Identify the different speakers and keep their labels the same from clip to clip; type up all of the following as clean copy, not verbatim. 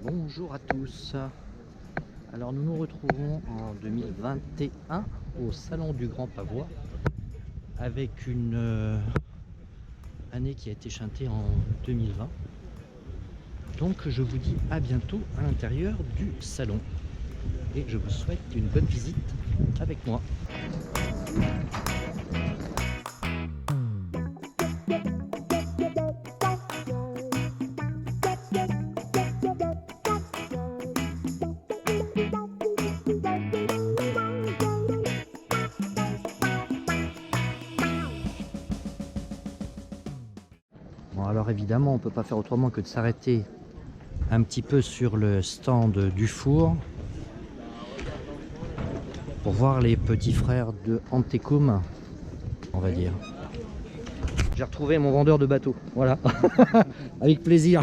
Speaker 1: Bonjour à tous. Alors nous nous retrouvons en 2021 au Salon du Grand Pavois avec une année qui a été chantée en 2020. Donc je vous dis à bientôt à l'intérieur du salon et je vous souhaite une bonne visite avec moi. Bon, alors évidemment on ne peut pas faire autrement que de s'arrêter un petit peu sur le stand du four pour voir les petits frères de Antecum, on va dire. J'ai retrouvé mon vendeur de bateaux, voilà, avec plaisir.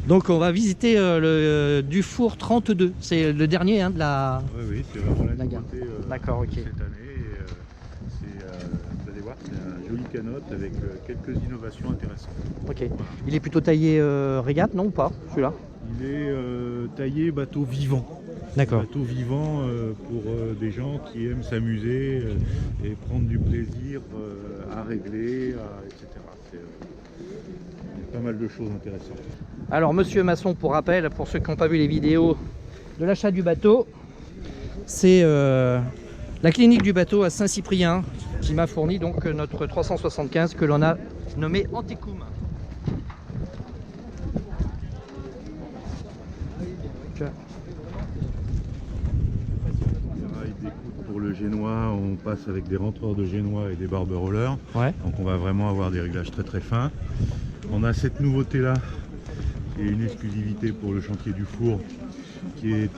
Speaker 1: Donc on va visiter le Dufour 32, c'est le dernier hein, de la...
Speaker 2: Oui, c'est vraiment la
Speaker 1: gamme.
Speaker 2: nouveauté
Speaker 1: D'accord, ok.
Speaker 2: cette année. Vous allez voir, c'est un joli canote avec quelques innovations intéressantes.
Speaker 1: Ok. Il est plutôt taillé régate, non ou pas, celui-là?
Speaker 2: Il est taillé bateau vivant.
Speaker 1: D'accord.
Speaker 2: Bateau vivant pour des gens qui aiment s'amuser et prendre du plaisir à régler, etc. Il y a pas mal de choses intéressantes.
Speaker 1: Alors monsieur Masson, pour rappel, pour ceux qui n'ont pas vu les vidéos de l'achat du bateau, c'est la clinique du bateau à Saint-Cyprien qui m'a fourni donc notre 375 que l'on a nommé Antecum.
Speaker 2: Pour le génois, on passe avec des rentreurs de génois et des barberollers.
Speaker 1: Ouais.
Speaker 2: Donc on va vraiment avoir des réglages très très fins. On a cette nouveauté là, qui est une exclusivité pour le chantier du four, qui est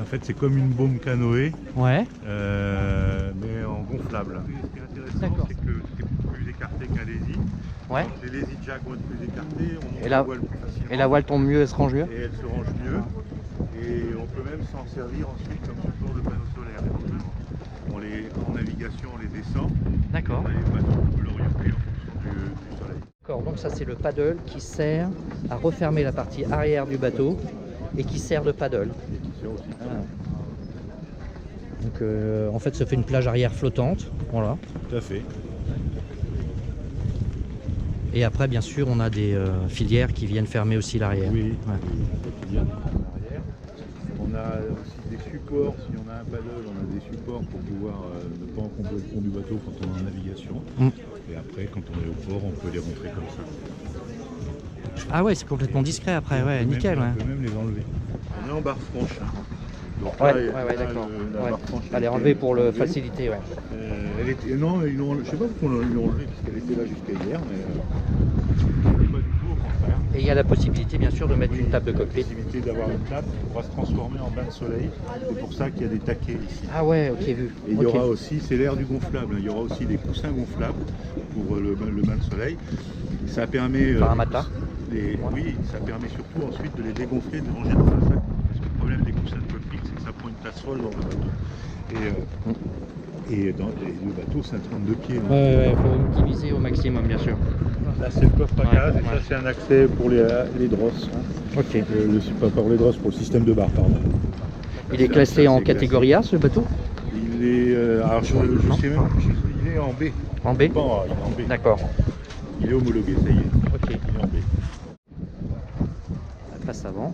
Speaker 2: en fait c'est comme une baume canoë,
Speaker 1: Ouais.
Speaker 2: mais en gonflable. Ce qui est intéressant, c'est que c'est plus écarté qu'un lazy.
Speaker 1: Ouais.
Speaker 2: Donc les lazy jack vont être plus écartés, on monte
Speaker 1: Et
Speaker 2: la voile plus facilement.
Speaker 1: Et la voile tombe mieux, elle se range mieux.
Speaker 2: Et elle se range mieux. Et on peut même s'en servir ensuite comme support de panneaux solaires éventuellement. En navigation, on les descend.
Speaker 1: D'accord.
Speaker 2: On a les bateaux, on peut l'orienter en fonction du soleil.
Speaker 1: D'accord, donc ça c'est le paddle qui sert à refermer la partie arrière du bateau et qui sert de paddle.
Speaker 2: Et qui sert aussi de
Speaker 1: Ah. Donc en fait ça fait une plage arrière flottante, voilà.
Speaker 2: Tout à fait.
Speaker 1: Et après bien sûr on a des filières qui viennent fermer aussi l'arrière.
Speaker 2: Oui,
Speaker 1: Ouais.
Speaker 2: qui viennent en arrière. On a aussi des supports, si on a un paddle, on a des supports pour pouvoir ne pas encombrer le fond du bateau quand on est en navigation. Et après, quand on est au port, on peut les rentrer comme ça.
Speaker 1: Ah ouais, c'est complètement discret après, ouais, nickel.
Speaker 2: On
Speaker 1: Ouais.
Speaker 2: peut même les enlever. On est en barre franche. Donc
Speaker 1: Ouais,
Speaker 2: là,
Speaker 1: ouais, d'accord.
Speaker 2: la
Speaker 1: Ouais.
Speaker 2: barre franche,
Speaker 1: Elle est enlevée pour le faciliter, ouais.
Speaker 2: Elle était, non, je sais pas pourquoi ils l'ont enlevée, parce qu'elle était là jusqu'à hier, mais pas du tout, au contraire.
Speaker 1: Et il y a la possibilité bien sûr de mettre une table de
Speaker 2: La
Speaker 1: cockpit.
Speaker 2: possibilité d'avoir une table qui pourra se transformer en bain de soleil. C'est pour ça qu'il y a des taquets ici.
Speaker 1: Ah ouais, ok, vu.
Speaker 2: Et il y
Speaker 1: Ok.
Speaker 2: aura aussi, c'est l'air du gonflable, il y aura aussi des coussins gonflables pour le bain de soleil. Ça permet...
Speaker 1: Par un matelas.
Speaker 2: Oui, ça permet surtout ensuite de les dégonfler, de les ranger dans un sac. Parce que le problème des coussins de cockpit, c'est que ça prend une place folle dans le bateau. Et le bateau, c'est un 32 pieds. Donc,
Speaker 1: Ouais, faut optimiser au maximum bien sûr.
Speaker 2: là, c'est le coffre à gaz, et
Speaker 1: ouais.
Speaker 2: ça, c'est un accès pour les drosses. Hein.
Speaker 1: Ok.
Speaker 2: Pas pour les drosses, pour le système de barre, pardon.
Speaker 1: Il est classé en catégorie A ce bateau?
Speaker 2: Il est... alors, je sais même plus, il est en B.
Speaker 1: En B?
Speaker 2: Bon, il est en B.
Speaker 1: D'accord.
Speaker 2: Il est homologué, ça y est.
Speaker 1: Ok.
Speaker 2: Il est en B.
Speaker 1: La face avant.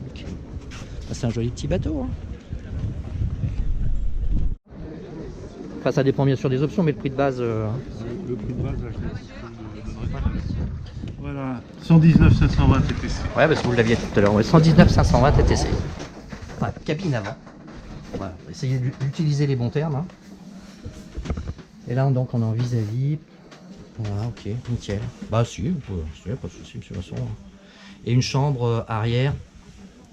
Speaker 1: Ok. Ah, c'est un joli petit bateau. Hein. Enfin, ça dépend bien sûr des options, mais le prix de base.
Speaker 2: Le prix de base, là, je voilà, 119 520 TTC.
Speaker 1: Ouais, parce que vous l'aviez tout à l'heure. Ouais, 119 520 TTC. Ouais, cabine avant. Voilà, essayez d'utiliser les bons termes. Hein. Et là, donc, on est en vis-à-vis. Voilà, ok, nickel. Bah, si, pas de souci, monsieur Masson. Et une chambre arrière,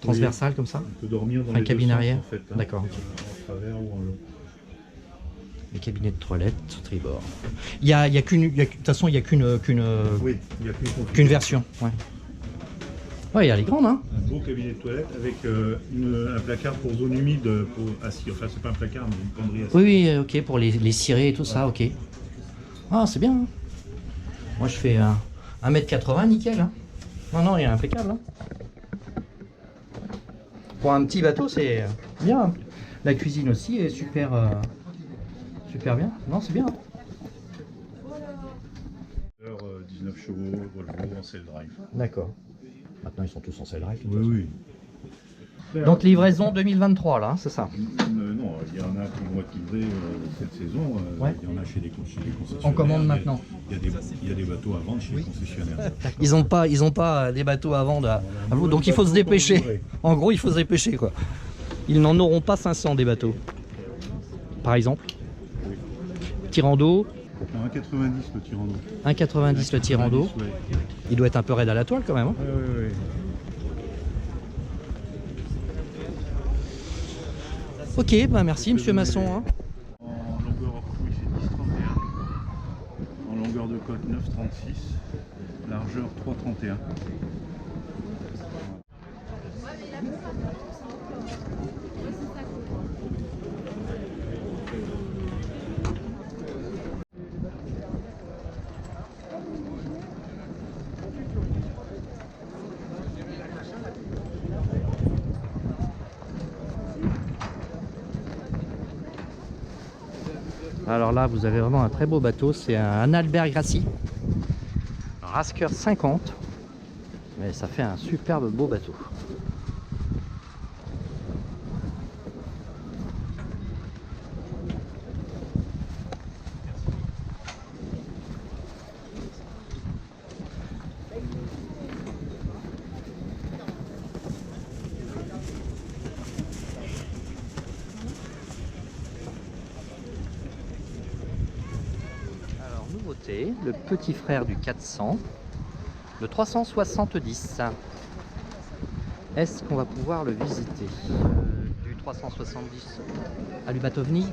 Speaker 1: transversale comme ça?
Speaker 2: On peut dormir dans
Speaker 1: Enfin,
Speaker 2: les
Speaker 1: cabine
Speaker 2: deux sens,
Speaker 1: arrière.
Speaker 2: en fait, hein.
Speaker 1: D'accord.
Speaker 2: En travers ou en long.
Speaker 1: Les cabinets de toilette, tribord. Il y a qu'une, de toute façon, il n'y a
Speaker 2: Oui, il n'y a qu'une
Speaker 1: qu'une version. Ouais. Ouais, elle est grande, hein.
Speaker 2: Un beau cabinet de toilette avec un placard pour zone humide pour assis. Enfin, c'est pas un placard, mais une penderie assise.
Speaker 1: Oui, oui, ok, pour les cirés et tout ça, ok. Ah, c'est bien. Hein. Moi, je fais 1m80, nickel. Hein. Non, non, il est impeccable. Hein. Pour un petit bateau, c'est bien. La cuisine aussi est super, super bien. Non, c'est bien.
Speaker 2: 19 chevaux, Volvo en self-drive.
Speaker 1: D'accord. Maintenant, ils sont tous en self-drive.
Speaker 2: Oui, oui.
Speaker 1: Donc, livraison 2023, là, hein, c'est ça?
Speaker 2: Non, il y en a qui vont être livrés cette saison.
Speaker 1: Ouais.
Speaker 2: Il y en a chez les concessionnaires.
Speaker 1: On commande maintenant.
Speaker 2: Il y a des bateaux à vendre chez les concessionnaires.
Speaker 1: Ils ont pas des bateaux à vendre à vous, donc il faut se dépêcher. En gros, il faut se dépêcher, quoi. Ils n'en auront pas 500 des bateaux. Par exemple.
Speaker 2: Oui.
Speaker 1: Tirando,
Speaker 2: 1,90 le tirando.
Speaker 1: 1,90 le tirando.
Speaker 2: Ouais.
Speaker 1: Il doit être un peu raide à la toile quand même. Hein.
Speaker 2: Ouais.
Speaker 1: Ok, bah merci monsieur Masson. Hein.
Speaker 2: En longueur hors couille, c'est 10,31. En longueur de côte, 9,36. Largeur, 3,31.
Speaker 1: Alors là, vous avez vraiment un très beau bateau. C'est un Albert Grassi. Rasker 50. Mais ça fait un superbe beau bateau. Nouveauté, le petit frère du 400, le 370. Est-ce qu'on va pouvoir le visiter? Du 370 à Lubatovny,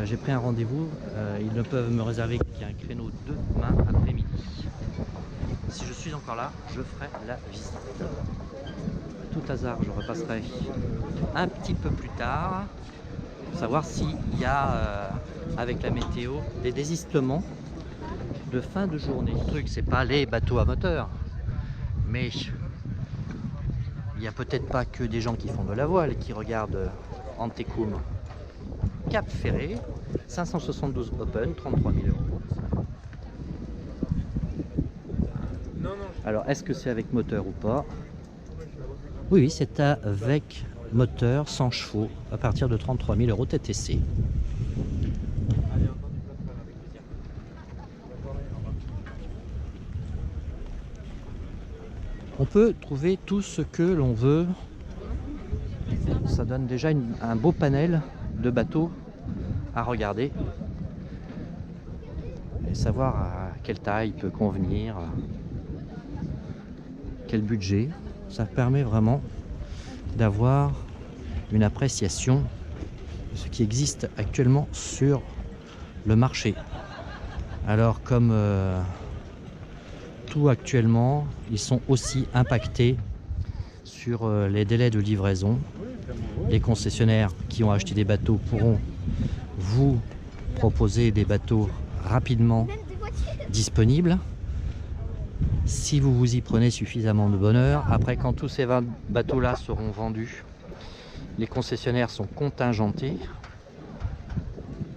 Speaker 1: j'ai pris un rendez-vous. Ils ne peuvent me réserver qu'un créneau demain après-midi. Si je suis encore là, je ferai la visite. Tout hasard, je repasserai un petit peu plus tard pour savoir s'il y a avec la météo des désistements de fin de journée. Le truc, c'est pas les bateaux à moteur, mais il n'y a peut-être pas que des gens qui font de la voile et qui regardent Antecum. Cap Ferré, 572 Open, 33 000 €. Alors, est-ce que c'est avec moteur ou pas? Oui, c'est avec moteur 100 chevaux à partir de 33 000 € TTC. On peut trouver tout ce que l'on veut. Ça donne déjà un beau panel de bateaux à regarder et savoir à quelle taille peut convenir, quel budget. Ça permet vraiment d'avoir une appréciation de ce qui existe actuellement sur le marché. Alors comme tout actuellement, ils sont aussi impactés sur les délais de livraison. Les concessionnaires qui ont acheté des bateaux pourront vous proposer des bateaux rapidement disponibles si vous vous y prenez suffisamment de bonheur. Après, quand tous ces bateaux-là seront vendus, les concessionnaires sont contingentés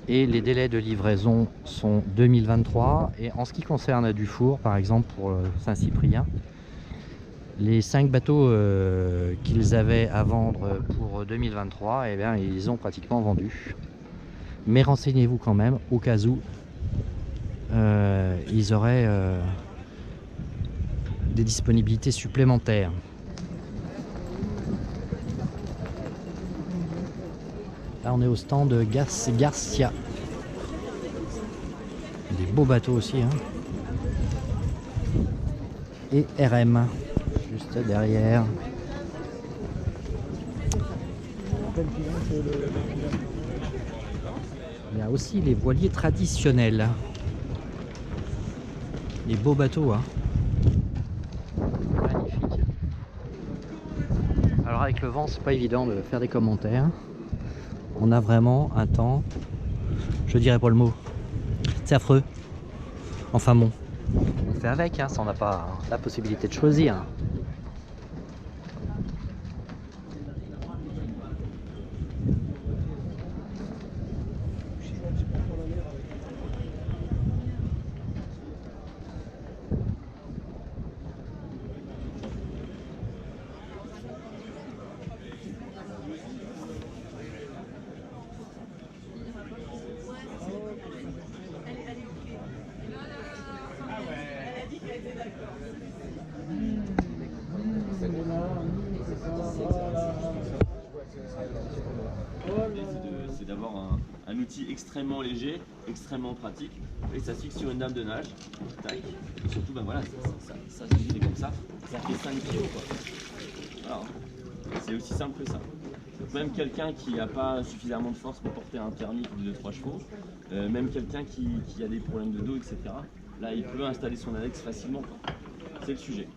Speaker 1: et les délais de livraison sont 2023. Et en ce qui concerne Dufour, par exemple pour Saint-Cyprien, les 5 bateaux qu'ils avaient à vendre pour 2023, eh bien, ils ont pratiquement vendu. Mais renseignez-vous quand même, au cas où ils auraient des disponibilités supplémentaires. Là, on est au stand de Garcia. Des beaux bateaux aussi. Hein. Et RM. juste derrière. Il y a aussi les voiliers traditionnels. Les beaux bateaux, hein. Magnifique. Alors avec le vent, c'est pas évident de faire des commentaires. On a vraiment un temps, je dirais pas le mot, c'est affreux. Enfin bon, on fait avec, hein, ça on n'a pas la possibilité de choisir.
Speaker 3: C'est d'avoir un outil extrêmement léger, extrêmement pratique, et ça se fixe sur une dame de nage, tac, et surtout ben voilà, ça se fait comme ça fait 5 kilos quoi. Voilà. C'est aussi simple que ça. Donc même quelqu'un qui n'a pas suffisamment de force pour porter un thermique de 2-3 chevaux, même quelqu'un qui a des problèmes de dos, etc., là il peut installer son annexe facilement. C'est le sujet.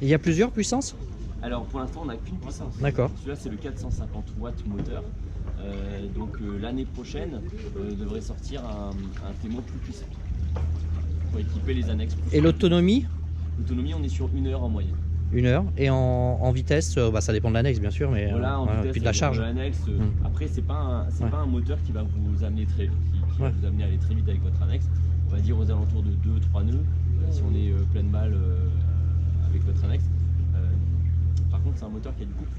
Speaker 1: Il y a plusieurs puissances?
Speaker 3: Alors pour l'instant on n'a qu'une puissance.
Speaker 1: D'accord.
Speaker 3: Celui-là c'est le 450 watts moteur. Donc l'année prochaine devrait sortir un Temo plus puissant pour équiper les annexes.
Speaker 1: Et l'autonomie?
Speaker 3: L'autonomie on est sur 1 heure en moyenne.
Speaker 1: 1 heure. Et en vitesse, bah, ça dépend de l'annexe bien sûr, mais
Speaker 3: voilà, en vitesse,
Speaker 1: puis de la charge.
Speaker 3: L'annexe, après c'est pas un moteur qui va vous amener très vite, qui va vous amener à aller très vite avec votre annexe. On va dire aux alentours de 2-3 nœuds si on est pleine balle avec votre annexe. Par contre c'est un moteur qui a du couple.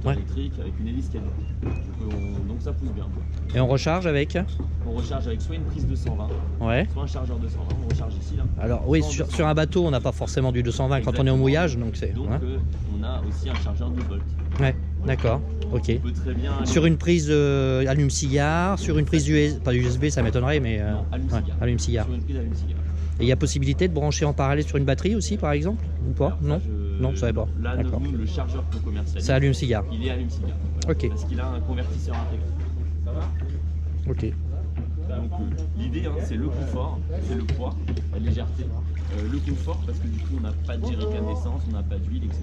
Speaker 3: Électrique avec une hélice qui a du coup. Donc ça pousse bien quoi.
Speaker 1: Et on recharge avec?
Speaker 3: On recharge avec soit une prise de 120, soit un chargeur de 120, on recharge ici là.
Speaker 1: Alors oui, sur un bateau on n'a pas forcément du 220 quand on est au mouillage, donc c'est...
Speaker 3: Donc on a aussi un chargeur 12 volts.
Speaker 1: Ouais, d'accord, ok.
Speaker 3: On peut très bien
Speaker 1: sur une prise allume-cigare, sur une prise USB, pas USB ça m'étonnerait, mais
Speaker 3: non,
Speaker 1: allume-cigare.
Speaker 3: Sur une prise allume-cigare.
Speaker 1: Et il y a possibilité de brancher en parallèle sur une batterie aussi par exemple? Ou pas? Non, non, je savais pas.
Speaker 3: Là, nous, le chargeur qu'on commercialise,
Speaker 1: c'est allume-cigare.
Speaker 3: Il est allume-cigare.
Speaker 1: Voilà. Ok.
Speaker 3: Parce qu'il a un convertisseur intégré. Ça va?
Speaker 1: Ok.
Speaker 3: Donc l'idée, hein, c'est le confort, c'est le poids, la légèreté. Le confort, parce que du coup, on n'a pas de jerrycan d'essence, on n'a pas d'huile, etc.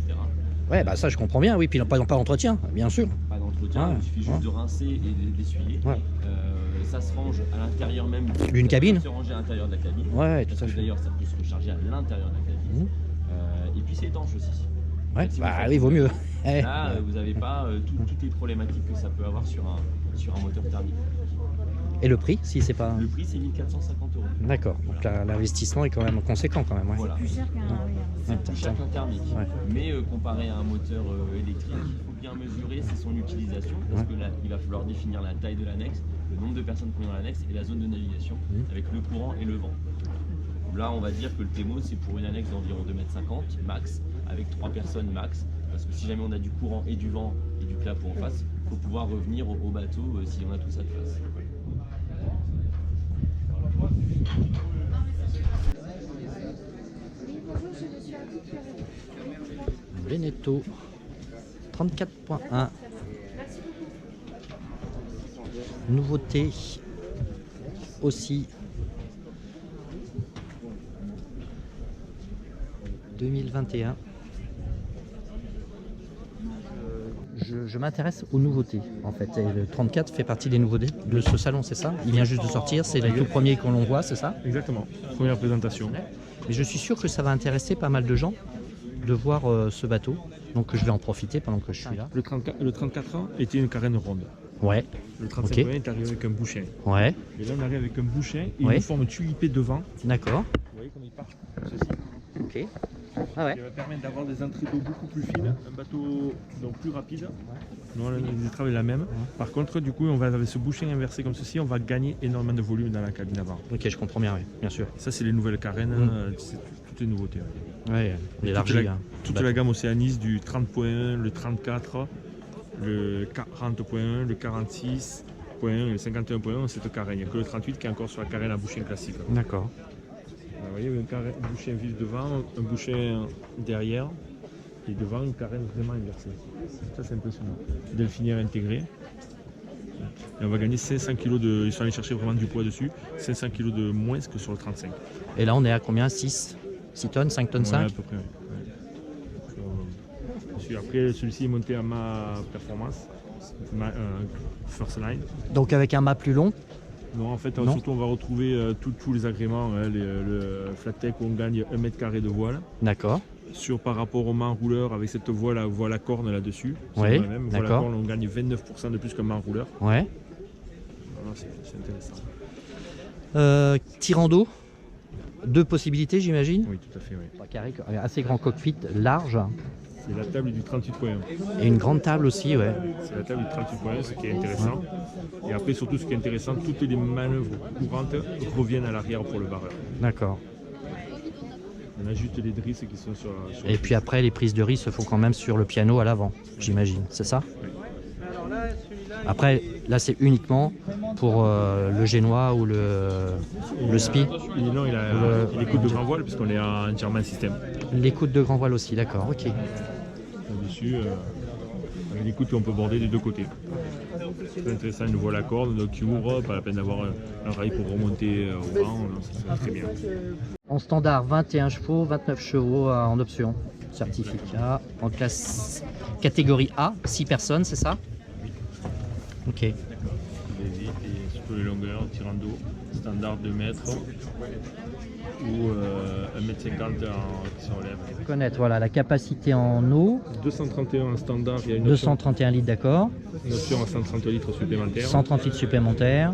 Speaker 1: Ouais, bah ça je comprends bien, oui. Puis pas d'entretien, bien sûr.
Speaker 3: Pas d'entretien, il suffit juste de rincer et d'essuyer. Ça se range à l'intérieur même
Speaker 1: d'une cabine.
Speaker 3: Ça peut se ranger à l'intérieur de la cabine.
Speaker 1: Ouais, tout à fait.
Speaker 3: D'ailleurs, ça peut se recharger à l'intérieur de la cabine. Et puis c'est étanche aussi.
Speaker 1: Ouais, si bah oui, vaut mieux.
Speaker 3: Là, vous n'avez pas toutes les problématiques que ça peut avoir sur un moteur thermique.
Speaker 1: Et le prix, si c'est pas...
Speaker 3: Le prix, c'est 1 450 €.
Speaker 1: D'accord, donc l'investissement est quand même conséquent quand même. Ouais.
Speaker 3: Voilà.
Speaker 4: C'est plus cher
Speaker 3: qu'un thermique. Ouais. Mais comparé à un moteur électrique, il faut bien mesurer, c'est son utilisation, parce que là, il va falloir définir la taille de l'annexe, le nombre de personnes qui sont dans l'annexe et la zone de navigation, avec le courant et le vent. Là, on va dire que le Temo, c'est pour une annexe d'environ 2,50 m max, avec 3 personnes max, parce que si jamais on a du courant et du vent et du clapot en face, il faut pouvoir revenir au bateau si on a tout ça de face.
Speaker 1: Veneto 34.1. Nouveauté aussi 2021. Je m'intéresse aux nouveautés en fait. Et le 34 fait partie des nouveautés de ce salon, c'est ça? Il vient juste de sortir, c'est le tout premier qu'on voit, c'est ça?
Speaker 5: Exactement, première présentation.
Speaker 1: Mais je suis sûr que ça va intéresser pas mal de gens de voir ce bateau, donc je vais en profiter pendant que je suis là.
Speaker 5: Le 34 ans était une carène ronde.
Speaker 1: Ouais.
Speaker 5: Le 35 est arrivé avec un bouchin.
Speaker 1: Ouais.
Speaker 5: Et là on arrive avec un bouchin et une forme tulipée devant.
Speaker 1: D'accord.
Speaker 5: Vous voyez comme il part, ceci.
Speaker 1: Ok. Ah ouais.
Speaker 5: Qui va permettre d'avoir des entrées d'eau beaucoup plus fines, un bateau donc plus rapide. Nous on travaille la même. Par contre du coup on va avec ce bouchin inversé comme ceci, on va gagner énormément de volume dans la cabine avant.
Speaker 1: Ok, je comprends bien, oui, bien sûr.
Speaker 5: Ça c'est les nouvelles carènes, c'est toutes les nouveautés.
Speaker 1: Ouais, on élargit.
Speaker 5: Toute la gamme Océanis du 30.1, le 34, le 40.1, le 46.1 et le 51.1 cette carène. Il n'y a que le 38 qui est encore sur la carène à bouching classique.
Speaker 1: D'accord.
Speaker 5: voyez, un boucher vif devant, un boucher derrière, et devant une carène vraiment inversée. Ça c'est impressionnant. Delphinière intégrée. Et on va gagner 500 kg de. Ils sont allés chercher vraiment du poids dessus, 500 kg de moins que sur le 35.
Speaker 1: Et là, on est à combien? 6 tonnes, 5 tonnes 5?
Speaker 5: Ouais, à peu près. Ouais. Après, celui-ci est monté à ma performance, first line.
Speaker 1: Donc avec un mât plus long?
Speaker 5: Non, en fait,
Speaker 1: Non.
Speaker 5: surtout, on va retrouver tous les agréments. Hein, le flat tech, on gagne 1 mètre carré de voile.
Speaker 1: D'accord.
Speaker 5: Par rapport au mât rouleur, avec cette voile à corne là-dessus,
Speaker 1: Oui,
Speaker 5: voile à
Speaker 1: d'accord.
Speaker 5: corne, on gagne 29% de plus qu'un mât rouleur.
Speaker 1: Ouais.
Speaker 5: Voilà, c'est intéressant.
Speaker 1: Tirant d'eau? 2 possibilités, j'imagine?
Speaker 5: Oui, tout à fait. Oui.
Speaker 1: Pas carré, assez grand cockpit, large.
Speaker 5: C'est la table du 38.1.
Speaker 1: Et une grande table aussi, ouais.
Speaker 5: C'est la table du 38.1, ce qui est intéressant. Et après, surtout, ce qui est intéressant, toutes les manœuvres courantes reviennent à l'arrière pour le barreur.
Speaker 1: D'accord.
Speaker 5: On a juste les drisses qui sont sur
Speaker 1: Et puis après, les prises de riz se font quand même sur le piano à l'avant, j'imagine. C'est ça?
Speaker 5: Oui.
Speaker 1: Après, là, c'est uniquement pour le génois ou le spi.
Speaker 5: Non, il a l'écoute de grand voile, puisqu'on est en German system.
Speaker 1: L'écoute de grand voile aussi, d'accord, ok.
Speaker 5: Là-dessus, avec l'écoute qu'on peut border des deux côtés. C'est intéressant, une voile à corde donc, qui ouvre, pas la peine d'avoir un rail pour remonter au vent, c'est très bien.
Speaker 1: En standard, 21 chevaux, 29 chevaux en option. Certificat. En classe catégorie A, 6 personnes, c'est ça? Ok.
Speaker 5: Vas-y, et sur les longueurs, tirant d'eau, standard 2 mètres ou 1,50 m qui se relève.
Speaker 1: Connaître, voilà, la capacité en eau.
Speaker 5: 231 en standard, il y a une
Speaker 1: 231 litres, d'accord.
Speaker 5: option à 130 litres supplémentaires.
Speaker 1: 130 litres supplémentaires.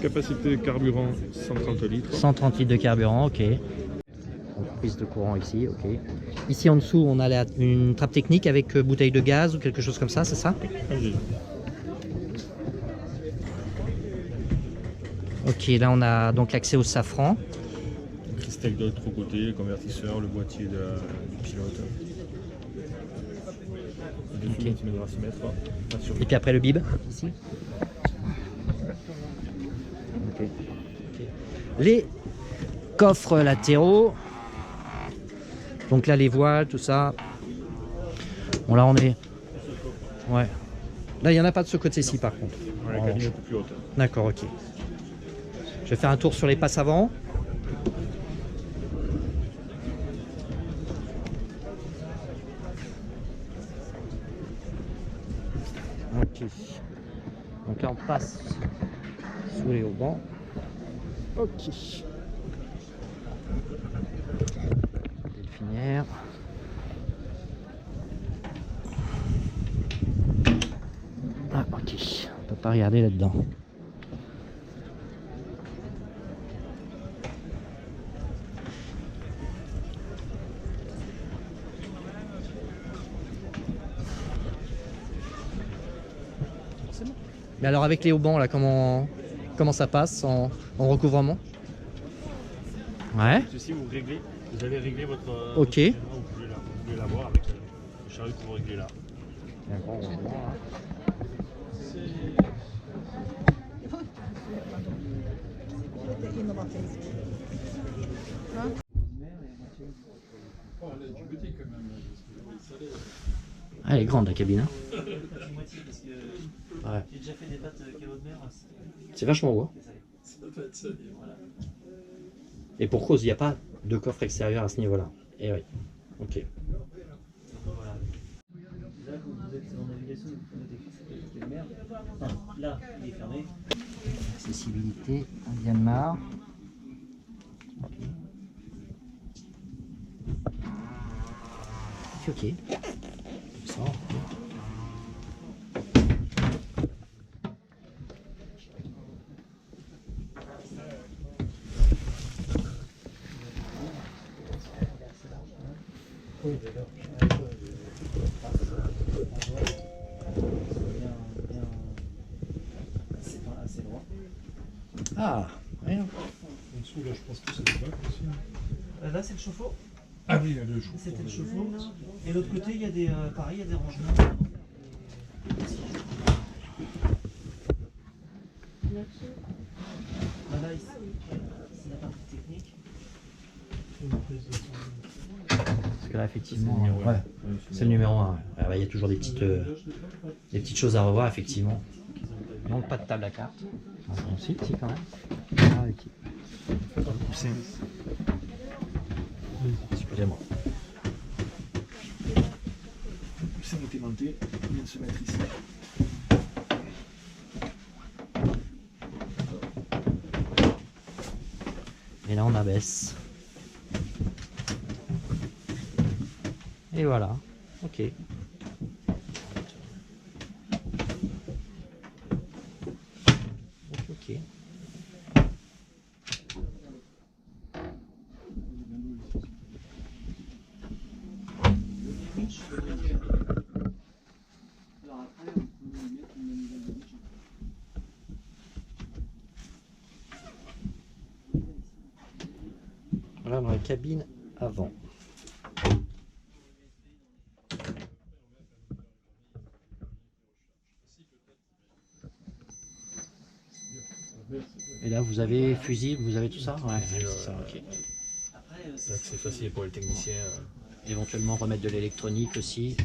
Speaker 5: Capacité de carburant 130 litres.
Speaker 1: 130 litres de carburant, ok. Donc, prise de courant ici, ok. Ici en dessous, on a une trappe technique avec bouteille de gaz ou quelque chose comme ça, c'est ça? Ok, là on a donc l'accès au safran.
Speaker 5: Cristal de l'autre côté, le convertisseur, le boîtier du pilote.
Speaker 1: Ok.
Speaker 5: Okay.
Speaker 1: Et puis après le bib, ici. Ok. Les coffres latéraux. Donc là les voiles, tout ça. Bon là on est... Ouais. Là il n'y en a pas de ce côté-ci par contre.
Speaker 5: Ouais, la cabine est un peu plus haute.
Speaker 1: D'accord, ok. Je vais faire un tour sur les passes avant. Ok. Donc là on passe sous les haubans. Ok. Delphinière. Ah ok. On peut pas regarder là-dedans. Mais alors avec les haubans là, comment ça passe en recouvrement? Ouais.
Speaker 5: Ceci vous allez régler votre.
Speaker 1: Ok.
Speaker 5: Votre vous pouvez l'avoir avec le chariot que vous réglez là.
Speaker 1: Il y a un grand roulement là. Ah, elle est grande la cabine. Hein. Ouais.
Speaker 4: J'ai déjà fait des pâtes kilo de mer.
Speaker 1: C'est vachement beau. Et pour cause, il n'y a pas de coffre extérieur à ce niveau-là. Et oui. Ok.
Speaker 4: Voilà. Là, quand vous êtes en navigation, vous prenez des kilo de mer. Enfin, là, il est fermé.
Speaker 1: Accessibilité, Myanmar. Ok. Ça,
Speaker 4: C'est pas assez droit.
Speaker 1: ah, rien.
Speaker 6: En dessous, là, je pense que c'est le bac aussi.
Speaker 4: Là, c'est le chauffe-eau.
Speaker 6: Ah oui, il y a le chauffe-eau.
Speaker 4: C'était le chauffe-eau. Et l'autre côté, il y a des, pareil, il y a des rangements. Là, ici, c'est la partie technique.
Speaker 1: Parce que là, effectivement,
Speaker 5: C'est le numéro un.
Speaker 1: ouais, c'est le numéro 1. Il y a toujours des petites choses à revoir, effectivement. Donc, pas de table à cartes. Si, quand même. Ah, ok.
Speaker 5: Coussin.
Speaker 1: Excusez-moi.
Speaker 5: Le coussin est aimanté, il vient de se mettre ici.
Speaker 1: Et là, on abaisse. Et voilà. Ok. Ok. Voilà dans la cabine avant. Et là vous avez fusible, vous avez tout ça? Ouais, c'est ça, ok.
Speaker 5: C'est facile pour les techniciens.
Speaker 1: Éventuellement remettre de l'électronique aussi.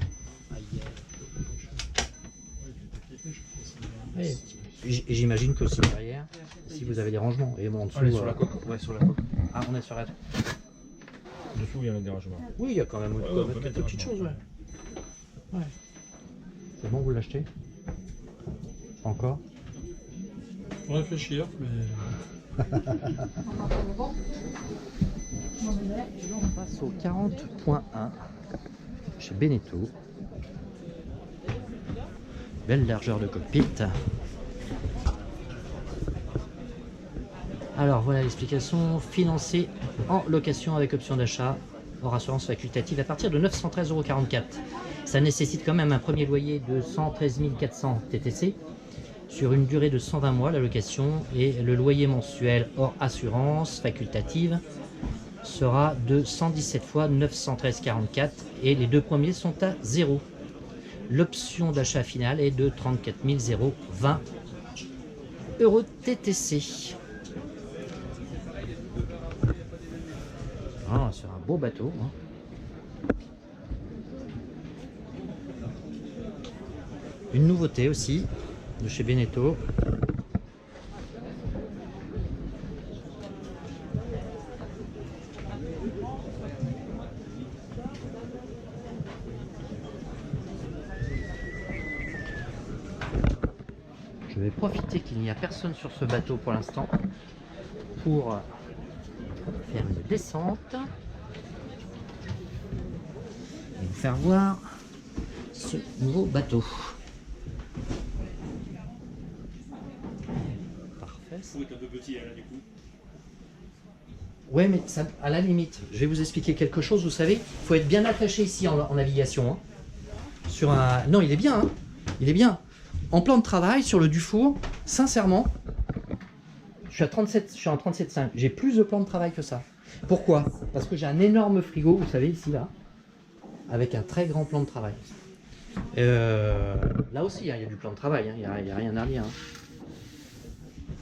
Speaker 1: Ouais, et j'imagine que aussi derrière, si vous avez des rangements, et bon en dessous.
Speaker 5: On est sur la coque. Ouais, sur la coque.
Speaker 1: Ah, on est sur la.
Speaker 5: Dessous, il y a un dérangement.
Speaker 1: Oui, il y a quand même
Speaker 5: on peut
Speaker 1: quelques
Speaker 5: mettre
Speaker 1: petites
Speaker 5: un
Speaker 1: choses. Ouais. Ouais. C'est bon, vous l'achetez? Pas encore?
Speaker 6: On réfléchir, mais.
Speaker 1: On passe au 40.1 chez Beneteau. Belle largeur de cockpit. Alors voilà l'explication. Financé en location avec option d'achat hors assurance facultative à partir de 913,44 €. Ça nécessite quand même un premier loyer de 113 400 TTC sur une durée de 120 mois la location, et le loyer mensuel hors assurance facultative sera de 117 fois 913,44 et les deux premiers sont à 0. L'option d'achat finale est de 34 020 € TTC. Ah, c'est un beau bateau. Hein. Une nouveauté aussi de chez Beneteau. Je vais profiter qu'il n'y a personne sur ce bateau pour l'instant pour faire une descente et vous faire voir ce nouveau bateau. Parfait.
Speaker 5: Il faut être un peu petit là du coup.
Speaker 1: Ouais, mais ça, à la limite, je vais vous expliquer quelque chose. Vous savez, il faut être bien attaché ici en navigation. Hein. Sur un... Non, il est bien. Hein. Il est bien. En plan de travail, sur le Dufour, sincèrement, je suis en 37,5. J'ai plus de plan de travail que ça. Pourquoi? Parce que j'ai un énorme frigo, vous savez, ici, là, avec un très grand plan de travail. Là aussi, hein, il y a du plan de travail, hein, il n'y a rien à dire. Hein.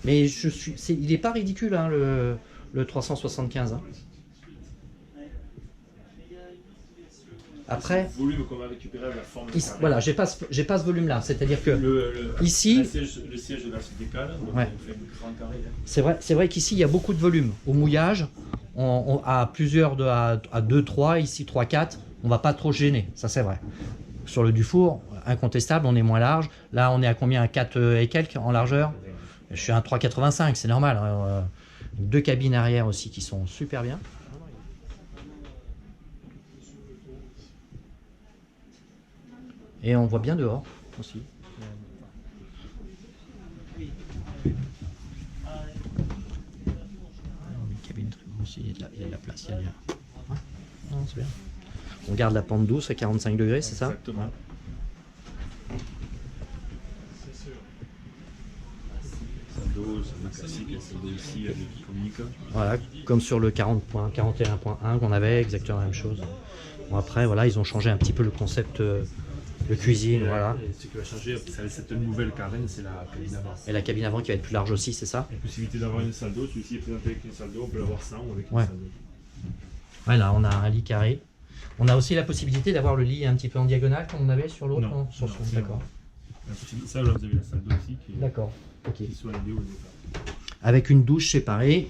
Speaker 1: Mais il n'est pas ridicule, hein, le 375. Hein. Après,
Speaker 5: Le volume qu'on va récupérer à la forme de carré.
Speaker 1: voilà, j'ai pas ce volume-là. C'est-à-dire que ici,
Speaker 5: le siège de la se décale, donc
Speaker 1: ouais.
Speaker 5: on fait un carré. Hein.
Speaker 1: C'est vrai qu'ici il y a beaucoup de volume. Au mouillage, à plusieurs à 2, 3, ici 3, 4, on va pas trop se gêner. Ça c'est vrai. Sur le Dufour, incontestable, on est moins large. Là, on est à combien? 4 et quelques en largeur. Je suis à 3,85, c'est normal. Hein. Deux cabines arrière aussi qui sont super bien. Et on voit bien dehors aussi. Une cabine très grande aussi, il y a de la place. Il y a... Ouais. Non, c'est bien. On garde la pente douce à 45 degrés, c'est ça?
Speaker 5: Exactement. Saldo classique, saldo ici avec communique.
Speaker 1: Voilà, comme sur le 41.1 qu'on avait, exactement la même chose. Bon, après, voilà, ils ont changé un petit peu le concept de cuisine, voilà.
Speaker 5: Et ce qui va changer, c'est cette nouvelle carène, c'est la cabine avant.
Speaker 1: Et la cabine avant qui va être plus large aussi, c'est ça?
Speaker 5: La possibilité d'avoir une saldo, celui-ci est présenté avec une saldo, on peut l'avoir sans ou avec une
Speaker 1: Ouais.
Speaker 5: saldo.
Speaker 1: Voilà, on a un lit carré. On a aussi la possibilité d'avoir le lit un petit peu en diagonale comme on avait sur l'autre.
Speaker 5: Non,
Speaker 1: Sur
Speaker 5: non,
Speaker 1: ce- D'accord.
Speaker 5: Ça, là, vous avez la salle d'eau aussi
Speaker 1: D'accord. Ok.
Speaker 5: qui soit aidée au départ.
Speaker 1: Avec une douche séparée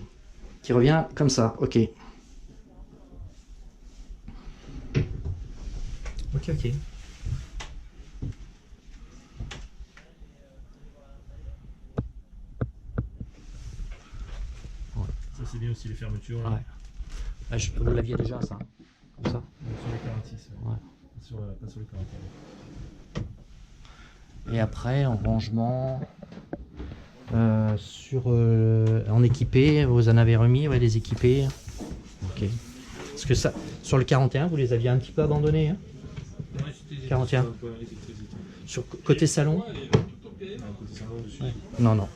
Speaker 1: qui revient comme ça. Ok. Ok.
Speaker 5: Ça, c'est bien aussi les fermetures.
Speaker 1: Ouais.
Speaker 5: Là.
Speaker 1: Là, vous l'aviez déjà ça. Comme ça.
Speaker 5: Sur les 46.
Speaker 1: Ouais.
Speaker 5: Pas sur les 41.
Speaker 1: Et après, en rangement, en équipé, vous en avez remis, ouais, les équipés. Ok. Parce que ça, sur le 41, vous les aviez un petit peu abandonnés. Hein 41. Sur côté salon. Ouais. Non.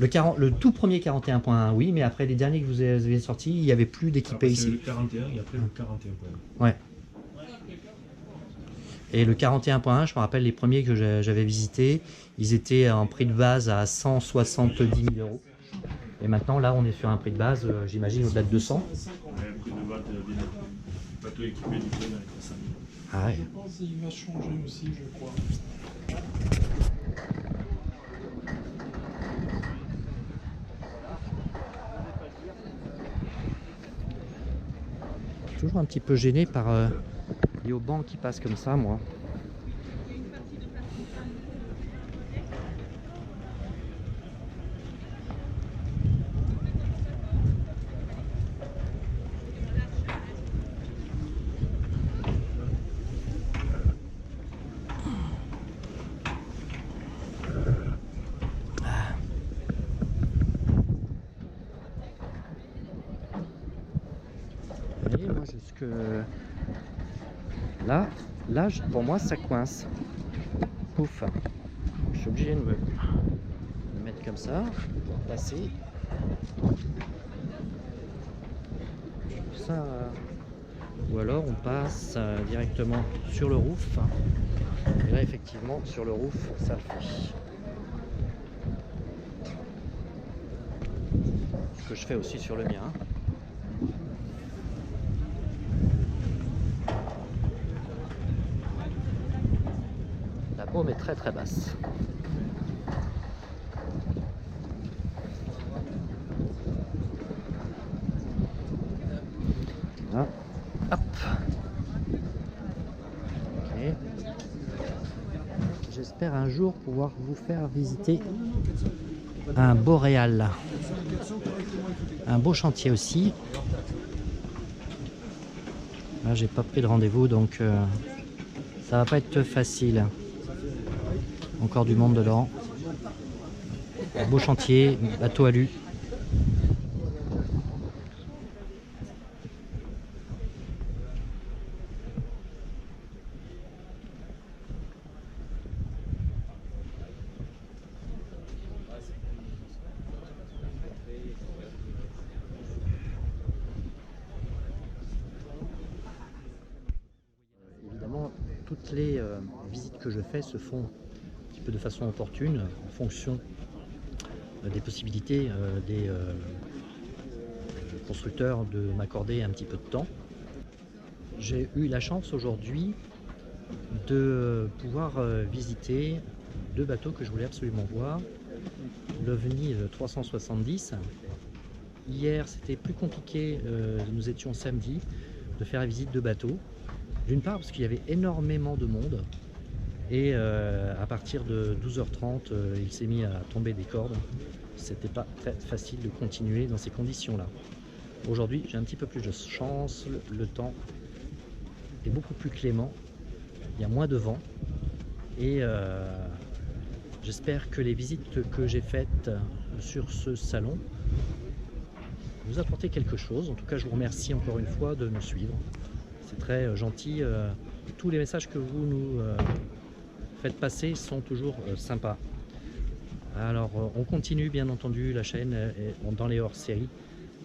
Speaker 1: Le tout premier 41.1, oui, mais après les derniers que vous avez sortis, il n'y avait plus d'équipés ici.
Speaker 5: Le 41 et après le 41.
Speaker 1: Ouais. Et le 41.1, je me rappelle les premiers que j'avais visités, ils étaient en prix de base à 170 000 €. Et maintenant, là, on est sur un prix de base, j'imagine, au-delà de 200.
Speaker 5: Ouais, le prix de base des bateaux équipés du Glen avec la salle.
Speaker 1: Ah ouais.
Speaker 6: Je pense qu'il va changer aussi, je crois.
Speaker 1: Je suis toujours un petit peu gêné par les haubans qui passent comme ça, moi. Vous voyez, moi, jusque là, pour moi, ça coince. Pouf. Je suis obligé de me mettre comme ça, pour passer. Ça, ou alors on passe directement sur le roof. Et là, effectivement, sur le roof, ça le fait. Ce que je fais aussi sur le mien. La paume est très basse. Là. Hop. Ok. J'espère un jour pouvoir vous faire visiter un boréal. Un beau chantier aussi. Là, j'ai pas pris de rendez-vous, donc ça va pas être facile. Encore du monde dedans. Un beau chantier, bateau alu. Évidemment, toutes les visites que je fais se font un petit peu de façon opportune en fonction des possibilités des constructeurs de m'accorder un petit peu de temps. J'ai eu la chance aujourd'hui de pouvoir visiter deux bateaux que je voulais absolument voir. L'OVNI 370. Hier, c'était plus compliqué, nous étions samedi, de faire la visite de bateaux. D'une part parce qu'il y avait énormément de monde et à partir de 12h30, il s'est mis à tomber des cordes. C'était pas très facile de continuer dans ces conditions-là. Aujourd'hui, j'ai un petit peu plus de chance, le temps est beaucoup plus clément, il y a moins de vent et j'espère que les visites que j'ai faites sur ce salon vous apportent quelque chose. En tout cas, je vous remercie encore une fois de nous suivre. C'est très gentil. Tous les messages que vous nous faites passer sont toujours sympas. Alors, on continue bien entendu la chaîne dans les hors-séries.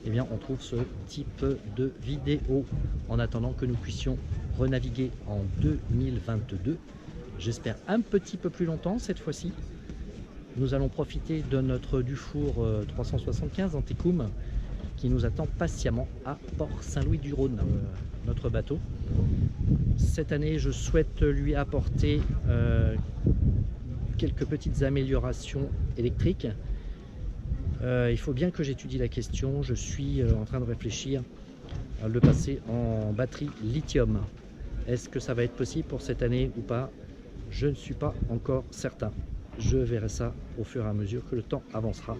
Speaker 1: Eh bien, on trouve ce type de vidéo en attendant que nous puissions renaviguer en 2022. J'espère un petit peu plus longtemps cette fois-ci. Nous allons profiter de notre Dufour 375 Anticoum qui nous attend patiemment à Port-Saint-Louis-du-Rhône, notre bateau. Cette année, je souhaite lui apporter quelques petites améliorations électriques. Il faut bien que j'étudie la question. Je suis en train de réfléchir à le passer en batterie lithium. Est-ce que ça va être possible pour cette année ou pas? Je ne suis pas encore certain. Je verrai ça au fur et à mesure que le temps avancera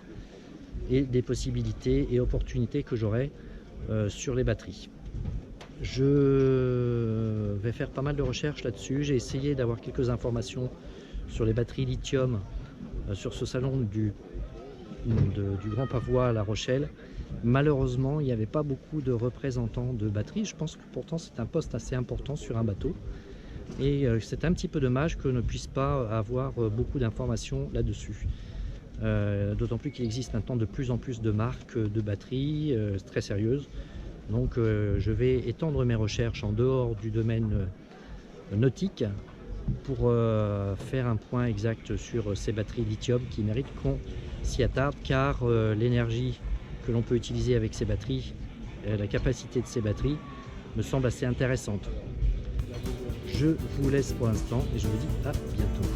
Speaker 1: et des possibilités et opportunités que j'aurai sur les batteries. Je vais faire pas mal de recherches là-dessus. J'ai essayé d'avoir quelques informations sur les batteries lithium sur ce salon du Grand Pavois à La Rochelle. Malheureusement, il n'y avait pas beaucoup de représentants de batteries. Je pense que pourtant c'est un poste assez important sur un bateau. Et c'est un petit peu dommage qu'on ne puisse pas avoir beaucoup d'informations là-dessus. D'autant plus qu'il existe maintenant de plus en plus de marques de batteries très sérieuses. Donc je vais étendre mes recherches en dehors du domaine nautique pour faire un point exact sur ces batteries lithium qui méritent qu'on s'y attarde, car l'énergie que l'on peut utiliser avec ces batteries, la capacité de ces batteries me semble assez intéressante. Je vous laisse pour l'instant et je vous dis à bientôt.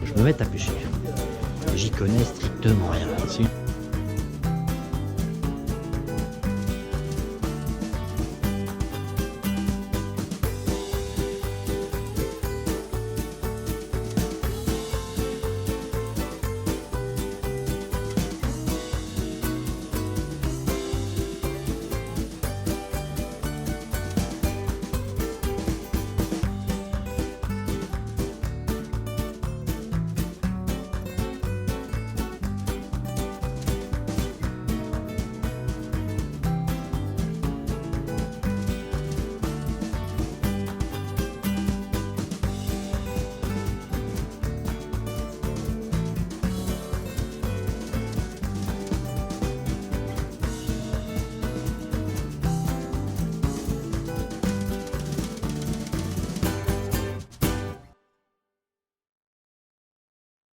Speaker 1: Je me mets à pêcher. J'y connais strictement rien.